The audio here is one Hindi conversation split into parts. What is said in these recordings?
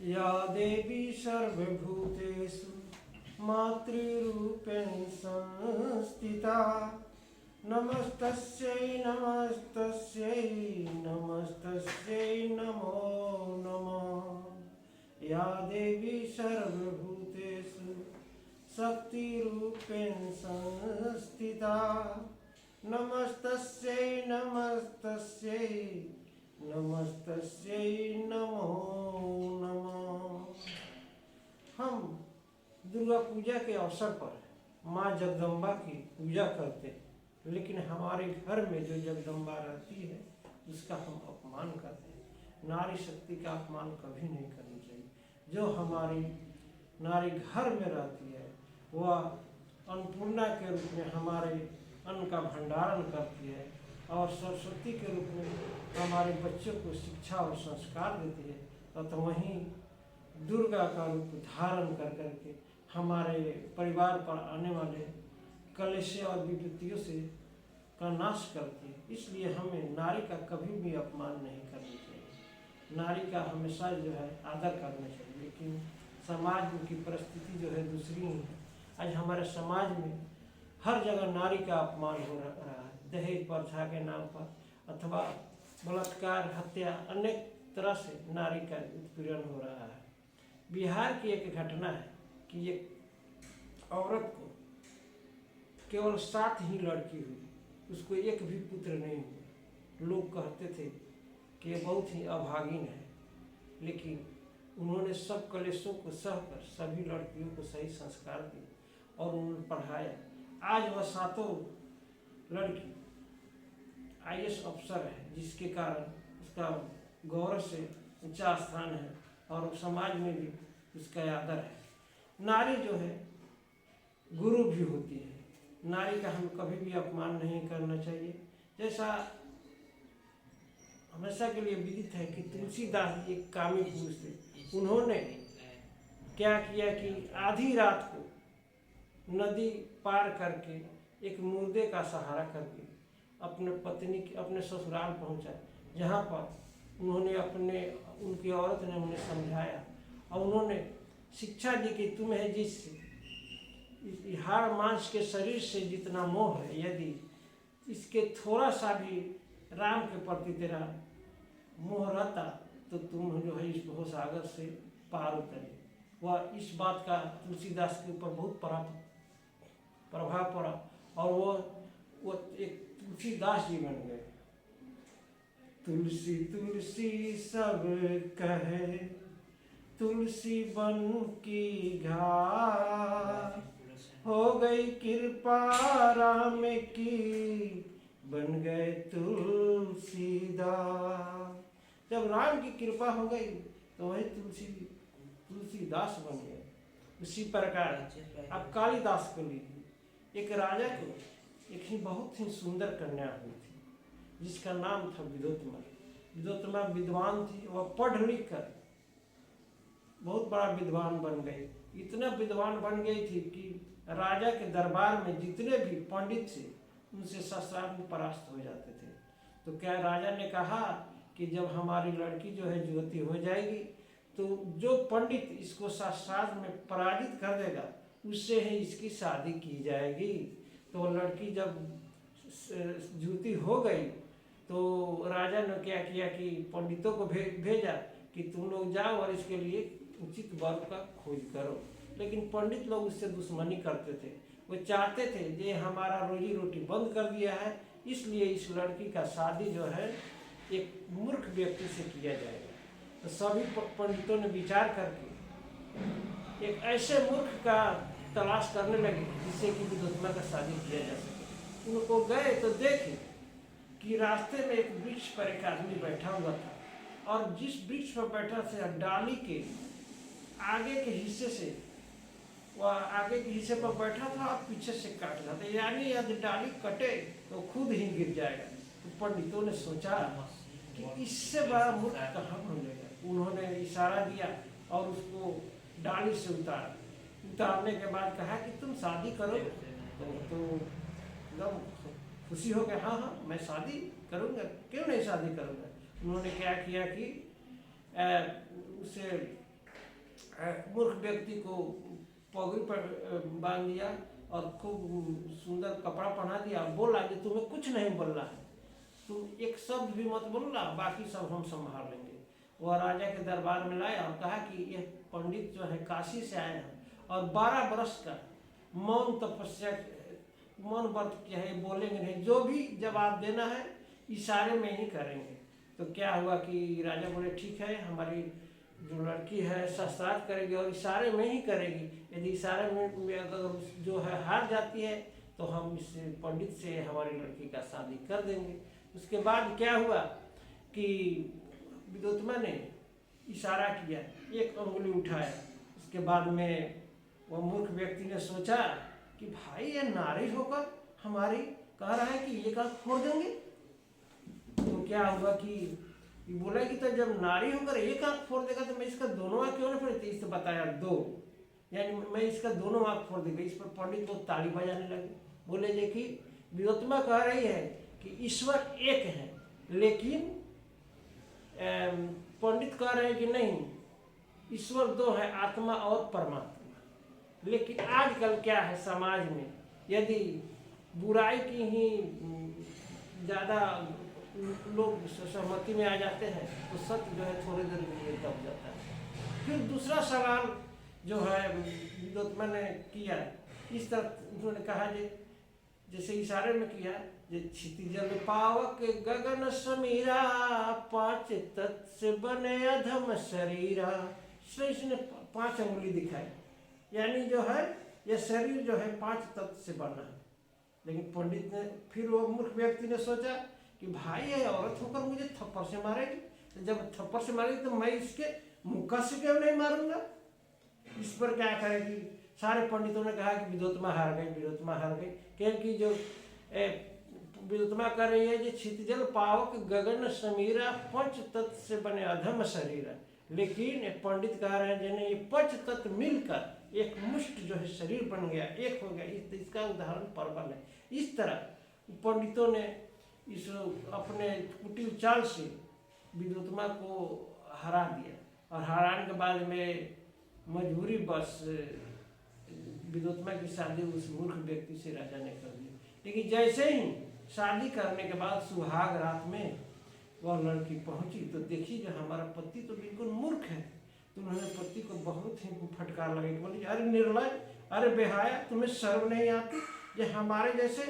या देवी सर्वभूतेषु मातृरूपेण संस्थिता नमस्तस्यै नमस्तस्यै नमस्तस्यै नमो नमः। या देवी सर्वभूतेषु शक्तिरूपेण संस्थिता नमस्तस्यै नमस्तस्यै नमस्तस्यै नमो नमः। हम दुर्गा पूजा के अवसर पर माँ जगदम्बा की पूजा करते, लेकिन हमारे घर में जो जगदम्बा रहती है उसका हम अपमान करते हैं। नारी शक्ति का अपमान कभी नहीं करना चाहिए। जो हमारी नारी घर में रहती है वह अन्नपूर्णा के रूप में हमारे अन्न का भंडारण करती है और सरस्वती के रूप में हमारे बच्चों को शिक्षा और संस्कार देती है। तो वहीं दुर्गा का रूप धारण कर करके हमारे परिवार पर आने वाले कलेश और विपत्तियों से का नाश करती है। इसलिए हमें नारी का कभी भी अपमान नहीं करना चाहिए। नारी का हमेशा जो है आदर करना चाहिए। लेकिन समाज की परिस्थिति जो है दूसरी ही है। आज हमारे समाज में हर जगह नारी का अपमान हो रहा है। दहेज प्रथा के नाम पर अथवा बलात्कार, हत्या, अनेक तरह से नारी का उत्पीड़न हो रहा है। बिहार की एक घटना है कि एक औरत को केवल 7 ही लड़की हुई, उसको एक भी पुत्र नहीं हुआ। लोग कहते थे कि ये बहुत ही अभागिन है, लेकिन उन्होंने सब कलेशों को सहकर सभी लड़कियों को सही संस्कार दिए और उन्होंने पढ़ाया। आज वह 7 लड़की IAS अफसर है, जिसके कारण उसका गौरव से ऊंचा स्थान है और समाज में भी उसका आदर है। नारी जो है गुरु भी होती है। नारी का हम कभी भी अपमान नहीं करना चाहिए। जैसा हमेशा के लिए विदित है कि तुलसीदास जी एक कामी पुरुष थे। उन्होंने क्या किया कि आधी रात को नदी पार करके एक मुर्दे का सहारा करके अपने ससुराल पहुंचा, जहां पर उन्होंने उनकी औरत ने उन्हें समझाया और उन्होंने शिक्षा दी कि तुम्हें जिस हाड़ मांस के शरीर से जितना मोह है, यदि इसके थोड़ा सा भी राम के प्रति तेरा मोह रहता तो तुम जो है इस भवसागर से पार उतरे। वह इस बात का तुलसीदास के ऊपर बहुत प्रभाव पड़ा और वो एक तुलसीदास जी बन गए। तुलसी तुलसी सब कहे तुलसी बन की घाट, हो गई कृपा राम की बन गए तुलसीदास। जब राम की कृपा हो गई तो वही तुलसीदास बन गए। उसी प्रकार अब कालिदास को लीजिए। एक राजा को एक ही बहुत ही सुंदर कन्या हुई थी, जिसका नाम था विद्योत्तमा। विद्योत्तमा विद्वान थी। वह पढ़ लिख कर बहुत बड़ा विद्वान बन गई। इतना विद्वान बन गई थी कि राजा के दरबार में जितने भी पंडित थे उनसे शास्त्रार्थ में परास्त हो जाते थे। तो क्या राजा ने कहा कि जब हमारी लड़की जो है ज्योति हो जाएगी तो जो पंडित इसको शास्त्रार्थ में पराजित कर देगा उससे ही इसकी शादी की जाएगी। तो लड़की जब ज्योति हो गई तो राजा ने क्या किया कि पंडितों को भेजा कि तुम लोग जाओ और इसके लिए उचित वर का खोज करो। लेकिन पंडित लोग उससे दुश्मनी करते थे। वो चाहते थे ये हमारा रोजी रोटी बंद कर दिया है, इसलिए इस लड़की का शादी जो है एक मूर्ख व्यक्ति से किया जाएगा। तो सभी पंडितों ने विचार करके एक ऐसे मूर्ख का तलाश करने लगे जिससे कि विद्योत्तमा का शादी किया जा सके। उनको गए तो देखे कि रास्ते में एक वृक्ष पर एक आदमी बैठा हुआ था और जिस वृक्ष पर बैठा था डाली के आगे के हिस्से से वह आगे के हिस्से पर बैठा था और पीछे से काट रहा था, यानी यदि डाली कटे तो खुद ही गिर जाएगा। तो पंडितों ने सोचा कि इससे बड़ा मूर्ख कहाँ मिलेगा। उन्होंने इशारा दिया और उसको डाली से उतारने के बाद कहा कि तुम शादी करो। तो एकदम खुशी हो गया, हाँ हाँ मैं शादी करूँगा, क्यों नहीं शादी करूँगा। उन्होंने क्या किया कि उसे मूर्ख व्यक्ति को पगड़ी पर बांध दिया और खूब सुंदर कपड़ा पहना दिया और बोला कि तुम्हें कुछ नहीं बोलना है, तुम एक शब्द भी मत बोलना, बाकी सब हम संभाल लेंगे। वह राजा के दरबार में लाया और कहा कि यह पंडित जो है काशी से आए हैं और 12 वर्ष का मौन तपस्या मौन व्रत किया है, बोलेंगे नहीं, जो भी जवाब देना है इशारे में ही करेंगे। तो क्या हुआ कि राजा बोले ठीक है, हमारी जो लड़की है शास्त्रार्थ करेगी और इशारे में ही करेगी, यदि इशारे में अगर जो है हार जाती है तो हम इस पंडित से हमारी लड़की का शादी कर देंगे। उसके बाद क्या हुआ कि विद्योत्मा ने इशारा किया, एक अंगुली उठाया। उसके बाद में वह मूर्ख व्यक्ति ने सोचा कि भाई ये नारी होकर हमारी कह रहा है कि एक आंख फोड़ देंगे। तो क्या हुआ कि बोला कि तो जब नारी होकर एक आंख फोड़ देगा तो मैं इसका दोनों आंख क्यों नहीं फोड़ती। इससे बताया 2, यानी मैं इसका दोनों आंख फोड़ देगा। इस पर पंडित लोग ताली बजाने लगे, बोले जे कि विद्योत्मा कह रही है कि ईश्वर एक है, लेकिन पंडित कह रहे हैं कि नहीं, ईश्वर 2 है, आत्मा और परमात्मा। लेकिन आजकल क्या है समाज में, यदि बुराई की ही ज़्यादा लोग सहमति में आ जाते हैं तो सत्य जो है थोड़ी देर के लिए दब जाता है। फिर दूसरा सवाल जो है विद्योत्मा ने किया, इस तरह उन्होंने कहा जैसे इशारे में किया, क्षितिजल पावक गगन समीरा, 5 तत्व से बने अधम शरीरा। इसने 5 अंगुली दिखाई, यानी जो है यह शरीर जो है 5 तत्व से बना है। लेकिन पंडित ने, फिर वो मूर्ख व्यक्ति ने सोचा कि भाई ये औरत होकर मुझे थप्पड़ से मारेगी, तो जब थप्पड़ से मारेगी तो मैं इसके मुक्का से क्यों नहीं मारूंगा। इस पर क्या करेगी, सारे पंडितों ने कहा कि विद्योत्मा हार गई, विद्योत्मा हार गई। क्योंकि जो विद्योत्मा कर रही है, जो क्षितिजल पावक गगन समीरा, 5 तत्व से बने अधम शरीर। लेकिन पंडित कह रहे हैं जिन्हें ये 5 तत्व मिलकर एक मुष्ट जो है शरीर बन गया, एक हो गया। इसका उदाहरण परवल है। इस तरह पंडितों ने इस अपने कुटिल चाल से विद्योत्मा को हरा दिया और हराने के बाद में मजबूरी बस विद्योत्मा की शादी उस मूर्ख व्यक्ति से राजा ने कर दी। लेकिन जैसे ही शादी करने के बाद सुहाग रात में वह लड़की पहुंची तो देखी जो हमारा पति तो बिल्कुल मूर्ख है। तो उन्होंने पति को बहुत ही फटकार लगी, बोली अरे निर्लज, अरे बेहाया, तुम्हें शर्म नहीं आती जो हमारे जैसे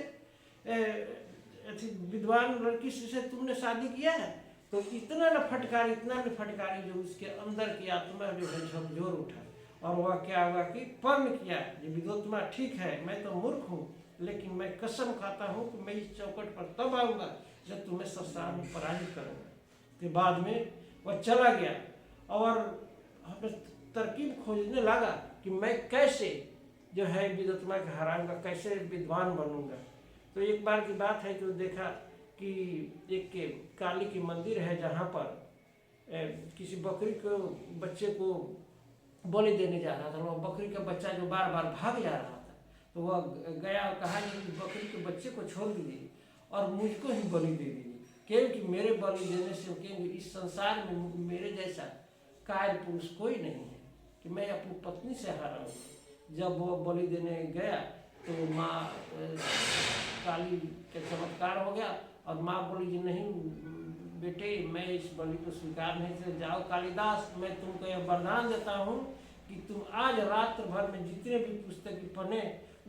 विद्वान लड़की से तुमने शादी किया है। तो इतना न फटकारी जो उसके अंदर की आत्मा जो है झकझोर उठा। और वह क्या हुआ कि पर्ण किया, ये विद्योत्मा ठीक है, मैं तो मूर्ख हूँ, लेकिन मैं कसम खाता हूँ कि मैं इस चौकट पर तब आऊँगा जब तुम्हें संसार में पराजित करूँगा। के बाद में वह चला गया और हमें तरकीब खोजने लगा कि मैं कैसे जो है विद्योत्मा के हराऊंगा, कैसे विद्वान बनूंगा। तो एक बार की बात है तो देखा कि एक काली की मंदिर है जहाँ पर किसी बकरी को बच्चे को बलि देने जा रहा था। वह बकरी का बच्चा जो बार बार भाग जा रहा था, तो वह गया और कहा कि बकरी के बच्चे को छोड़ दीजिए और मुझको ही बलि दे दीजिए, क्योंकि मेरे बलि देने से क्योंकि इस संसार में मेरे जैसा कायर पुरुष कोई नहीं है कि मैं अपनी पत्नी से हारा हूँ। जब वो बलि देने गया तो माँ काली के चमत्कार हो गया और माँ बोली जी नहीं बेटे, मैं इस बलि को स्वीकार नहीं कर, जाओ कालिदास, मैं तुमको यह वरदान देता हूँ कि तुम आज रात्र भर में जितने भी पुस्तक पढ़े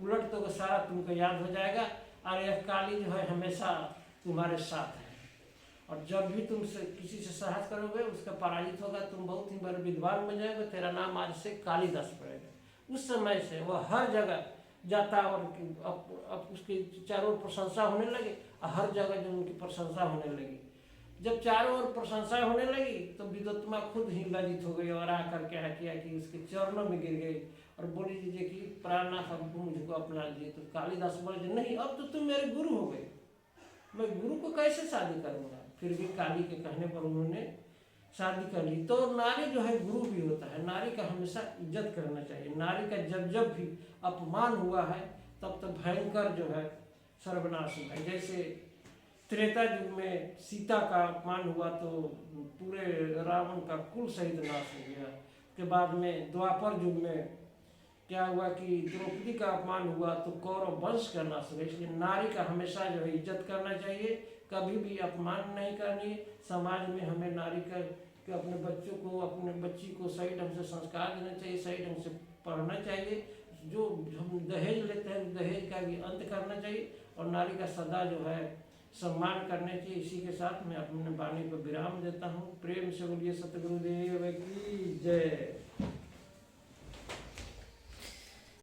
उलट तो सारा तुमको याद हो जाएगा और यह काली जो है हमेशा तुम्हारे साथ है। और जब भी तुम से किसी से साहस करोगे उसका पराजित होगा, तुम बहुत ही बड़े विद्वान बन जाओगे, तेरा नाम आज से कालिदास पड़ेगा। उस समय से वह हर जगह जाता और अब उसकी चारों ओर प्रशंसा होने लगी और हर जगह जो उनकी प्रशंसा होने लगी। जब चारों ओर प्रशंसा होने लगी तो विद्योत्मा खुद ही लज्जित हो गई और आकर क्या किया कि उसके चरणों में गिर गई और बोली दीजिए कि प्राणनाथ अब मुझको अपना लीजिए। तो कालिदास बोले नहीं, अब तो तुम मेरे गुरु हो गए, मैं गुरु को कैसे शादी करूँगा। फिर भी काली के कहने पर उन्होंने शादी कर ली। तो नारी जो है गुरु भी होता है, नारी का हमेशा इज्जत करना चाहिए। नारी का जब जब भी अपमान हुआ है तब तक भयंकर जो है सर्वनाश हुआ है। जैसे त्रेता युग में सीता का अपमान हुआ तो पूरे रावण का कुल सहित नाश हो गया। के बाद में द्वापर युग में क्या हुआ कि द्रौपदी का अपमान हुआ तो कौरव वंश का नाश हुआ। इसलिए नारी का हमेशा जो है इज्जत करना चाहिए, कभी भी अपमान नहीं करनी। समाज में हमें नारी का कि अपने बच्चों को, अपने बच्ची को सही ढंग से संस्कार देना चाहिए, सही ढंग से पढ़ना चाहिए। जो हम दहेज लेते हैं दहेज का भी अंत करना चाहिए और नारी का सदा जो है सम्मान करने चाहिए। इसी के साथ मैं अपने वाणी पर विराम देता हूँ। प्रेम से बोलिए सतगुरुदेव की जय।